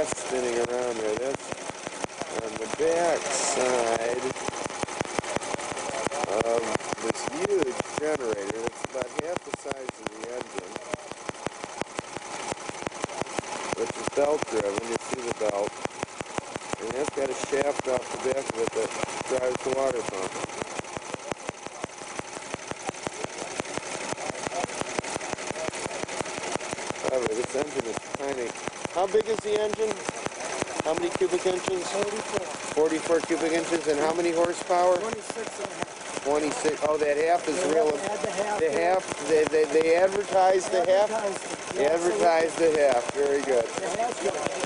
gas spinning around there. That's on the back side of this huge generator. It's about half the size of the engine, which is belt driven. You see the belt. And that's got a shaft off the back of it that drives the water pump. However, this engine is tiny. How big is the engine? How many cubic inches? 44 cubic inches. And how many horsepower? 26.5. 26. Oh, that half is real. The half. They advertise the half? They advertise the half. Very good. The half.